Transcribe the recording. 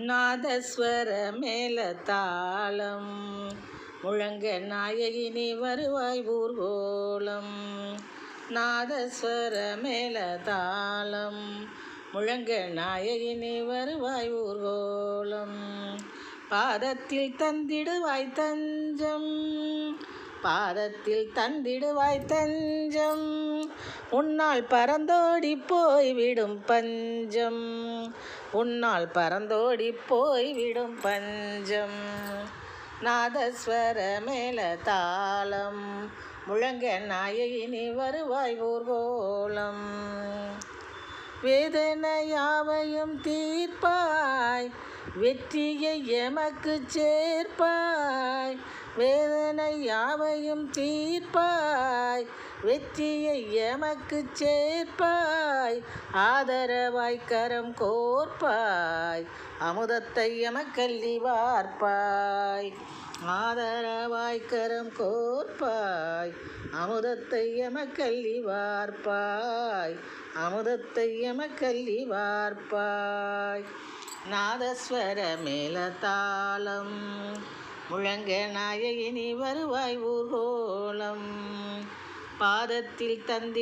நாதஸ்வர மேளதாளம் முழங்க நாயகினி வருவாய் ஊர்கோலம். நாதஸ்வர மேளதாளம் முழங்க நாயகினி வருவாய் ஊர்கோலம். பாதத்தில் தந்திடுவாய் தஞ்சம், பாதத்தில் தந்திடுவாய் தஞ்சம், உன்னால் பறந்தோடி போய்விடும் பஞ்சம், உன்னால் பறந்தோடி போய்விடும் பஞ்சம். நாதஸ்வர மேளதாளம் முழங்க நாயகினி வருவாய் ஊர்கோலம். வேதனையாவையும் தீர்ப்பாய், வெற்றியை எமக்கு சேர்ப்பாய். வேதனையாவையும் தீர்ப்பாய், வெற்றியை எமக்கு சேர்ப்பாய். ஆதரவாய் கரம் கோர்ப்பாய், அமுதத்தை எமக்கள்ளி வார்ப்பாய். ஆதரவாய் கரம் கோர்ப்பாய், அமுதத்தை எமக்கள்ளி வார்ப்பாய். அமுதத்தை எமக்கள்ளி வார்ப்பாய். நாதஸ்வர மேளதாளம் முழங்க நாயகினி வருவாய் ஊர்கோலம். பாதத்தில் தந்தி